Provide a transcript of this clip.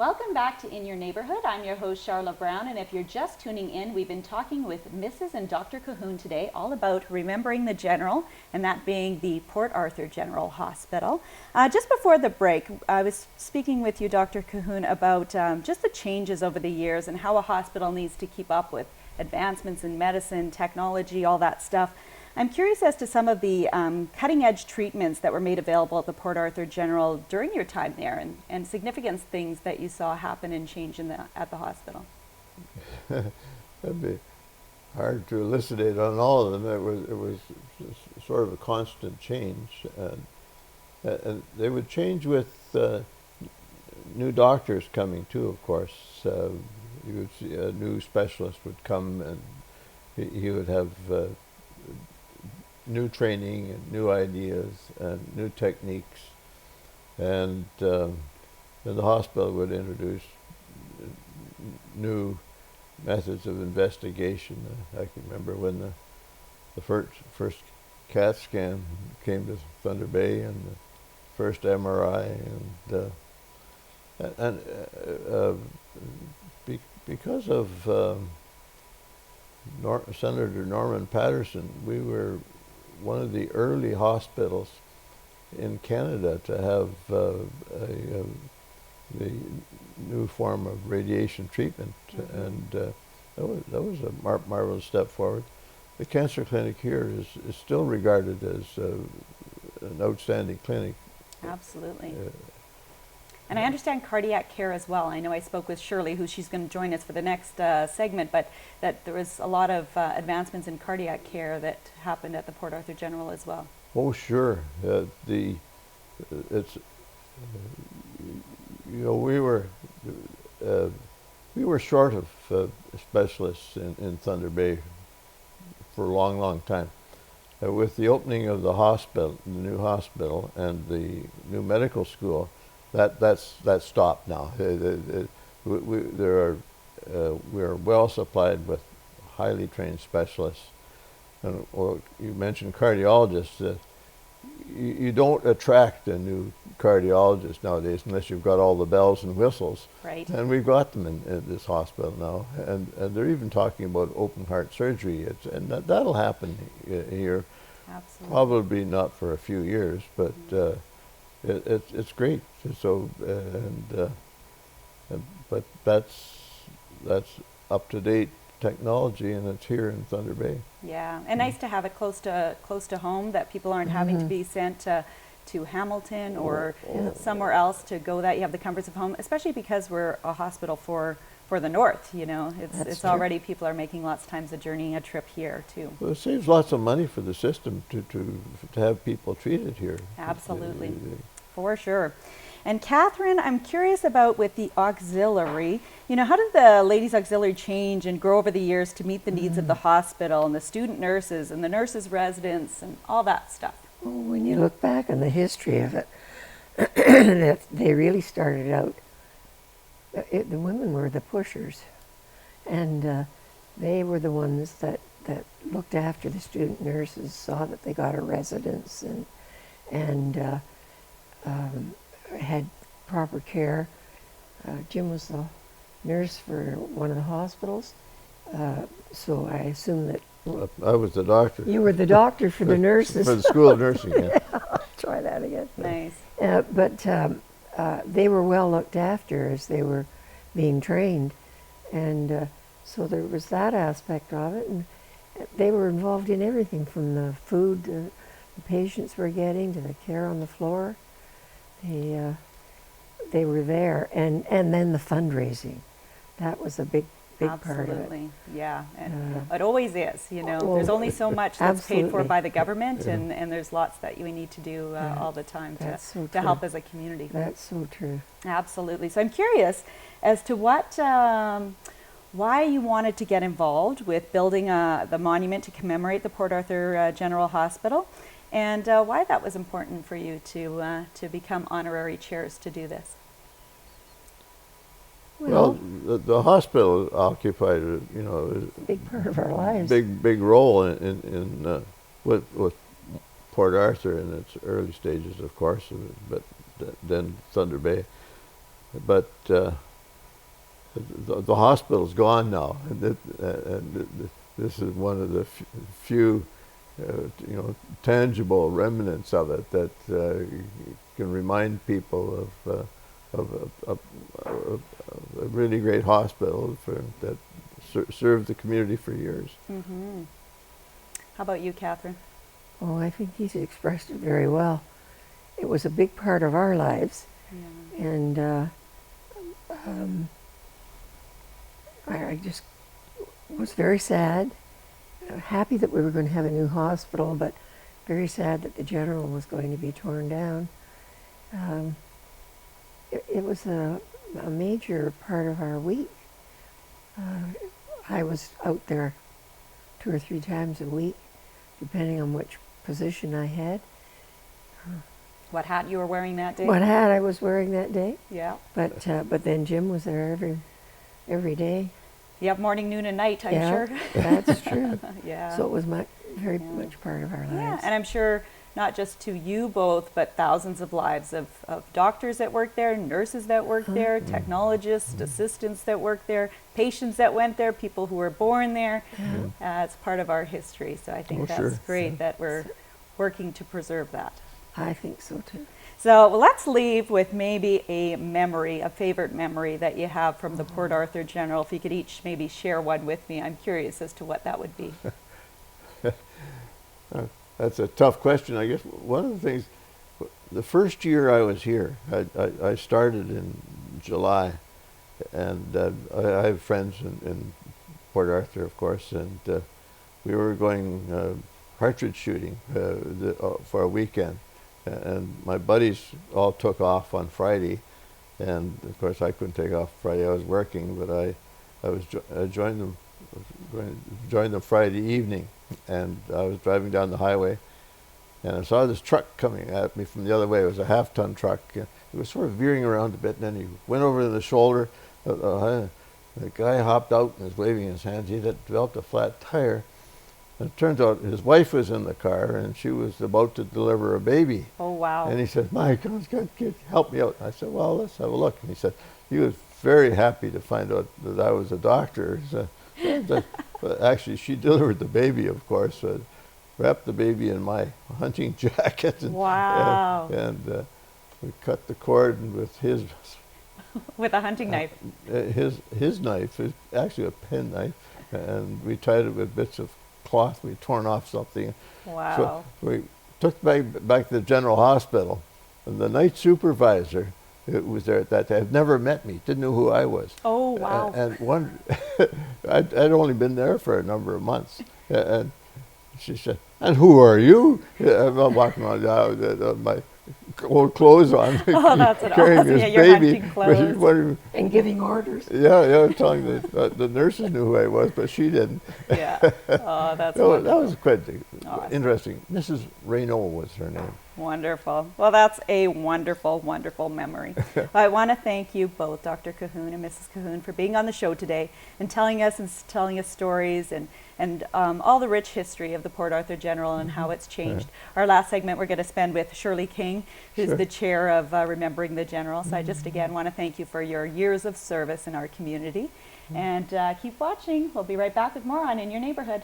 Welcome back to In Your Neighborhood. I'm your host, Charlotte Brown, and if you're just tuning in, we've been talking with Mrs. and Dr. Cahoon today all about remembering the General, and that being the Port Arthur General Hospital. Just before the break, I was speaking with you, Dr. Cahoon, about just the changes over the years and how a hospital needs to keep up with advancements in medicine, technology, all that stuff. I'm curious as to some of the cutting-edge treatments that were made available at the Port Arthur General during your time there, and significant things that you saw happen and change at the hospital. That'd be hard to elucidate on all of them. It was sort of a constant change, and they would change with new doctors coming too. Of course, you would see a new specialist would come, and he would have new training and new ideas and new techniques, and then the hospital would introduce new methods of investigation. I can remember when the first CAT scan came to Thunder Bay, and the first MRI, because of Senator Norman Patterson, we were one of the early hospitals in Canada to have the new form of radiation treatment, and that was a marvelous step forward. The cancer clinic here is still regarded as an outstanding clinic. Absolutely. And I understand cardiac care as well. I know I spoke with Shirley, who she's going to join us for the next segment, but that there was a lot of advancements in cardiac care that happened at the Port Arthur General as well. Oh, sure. We were short of specialists in Thunder Bay for a long, long time. With the opening of the hospital, the new hospital, and the new medical school, that's stopped now. We are well supplied with highly trained specialists. And you mentioned cardiologists. You don't attract a new cardiologist nowadays unless you've got all the bells and whistles. Right. And we've got them in this hospital now. And they're even talking about open heart surgery. And that'll happen here. Absolutely. Probably not for a few years, but it's great. So but that's up to date technology, and it's here in Thunder Bay. Yeah, and nice to have it close to home, that people aren't having to be sent to Hamilton or somewhere else to go. That you have the comforts of home, especially because we're a hospital for the north. You know, it's already, people are making lots of times a trip here too. Well, it saves lots of money for the system to have people treated here. Absolutely, for sure. And Catherine, I'm curious about with the auxiliary, you know, how did the ladies auxiliary change and grow over the years to meet the needs of the hospital and the student nurses and the nurses residents and all that stuff? Well, when you look back on the history of it, they really started out, the women were the pushers, and they were the ones that looked after the student nurses, saw that they got a residence, and had proper care. Jim was the nurse for one of the hospitals, so I assume that I was the doctor. you were the doctor for the nurses. For the School of Nursing, yeah. Try that again. Nice. But they were well looked after as they were being trained, and so there was that aspect of it, and they were involved in everything from the food the patients were getting to the care on the floor. They were there, and then the fundraising, that was a big part of it. Absolutely, yeah. And it always is, you know. Well, there's only so much that's paid for absolutely. by the government, and there's lots that we need to do all the time so to help as a community. That's so true. Absolutely. So I'm curious as to what, why you wanted to get involved with building the monument to commemorate the Port Arthur General Hospital, and why that was important for you to become honorary chairs to do this. Well, the hospital occupied, a Big part of our lives. big role in with Port Arthur in its early stages, of course, but then Thunder Bay. But the hospital's gone now, and this is one of the few, tangible remnants of it that can remind people of a really great hospital that served the community for years. Mm-hmm. How about you, Catherine? Oh, I think he's expressed it very well. It was a big part of our lives, Yeah. and I just was very sad, happy that we were going to have a new hospital, but very sad that the general was going to be torn down. It was a major part of our week. I was out there 2 or 3 times a week, depending on which position I had. What hat you were wearing that day? What hat I was wearing that day. Yeah. But then Jim was there every day. You have morning, noon, and night, I'm Yeah, sure. That's true. Yeah. So it was very much part of our lives. Yeah, and I'm sure not just to you both, but thousands of lives of doctors that work there, nurses that work there, technologists, assistants that work there, patients that went there, people who were born there. It's part of our history, so I think Oh, that's sure. great that we're working to preserve that. I think so too. So let's leave with maybe a memory, a favorite memory that you have from the Port Arthur General. If you could each maybe share one with me, I'm curious as to what that would be. That's a tough question. I guess one of the things, the first year I was here, I started in July, and I have friends in Port Arthur, of course, and we were going partridge shooting for a weekend. And my buddies all took off on Friday, and of course I couldn't take off Friday. I was working, but I joined them Friday evening, and I was driving down the highway, and I saw this truck coming at me from the other way. It was a half-ton truck. It was sort of veering around a bit, and then he went over to the shoulder. The guy hopped out and was waving his hands. He had developed a flat tire. And it turns out his wife was in the car, and she was about to deliver a baby. Oh, wow. And he said, "Mike, help me out." I said, "Well, let's have a look." And he said, he was very happy to find out that I was a doctor. So, but actually, she delivered the baby, of course, wrapped the baby in my hunting jacket. Wow. And we cut the cord with his... With a hunting knife. His knife is actually a penknife, and we tied it with bits of cloth. We torn off something. Wow. So we took back to the General Hospital, and the night supervisor was there at that time. Had never met me, didn't know who I was. Oh, wow. And one, I'd only been there for a number of months, and she said, "And who are you?" I'm walking around my old clothes on, Oh, that's an carrying awesome. this Yeah, your baby. hunting clothes. And giving orders. Yeah, telling the nurses knew who I was, but she didn't. Yeah. Oh, that's So that wonderful. was quite Awesome. interesting. Mrs. Raynaud was her name. Wonderful. Well, that's a wonderful, wonderful memory. I want to thank you both, Dr. Cahoon and Mrs. Cahoon, for being on the show today and telling us stories and all the rich history of the Port Arthur General and how it's changed. Our last segment we're going to spend with Shirley King, who's Sure. the chair of Remembering the General. So I just again want to thank you for your years of service in our community. And keep watching. We'll be right back with more on In Your Neighborhood.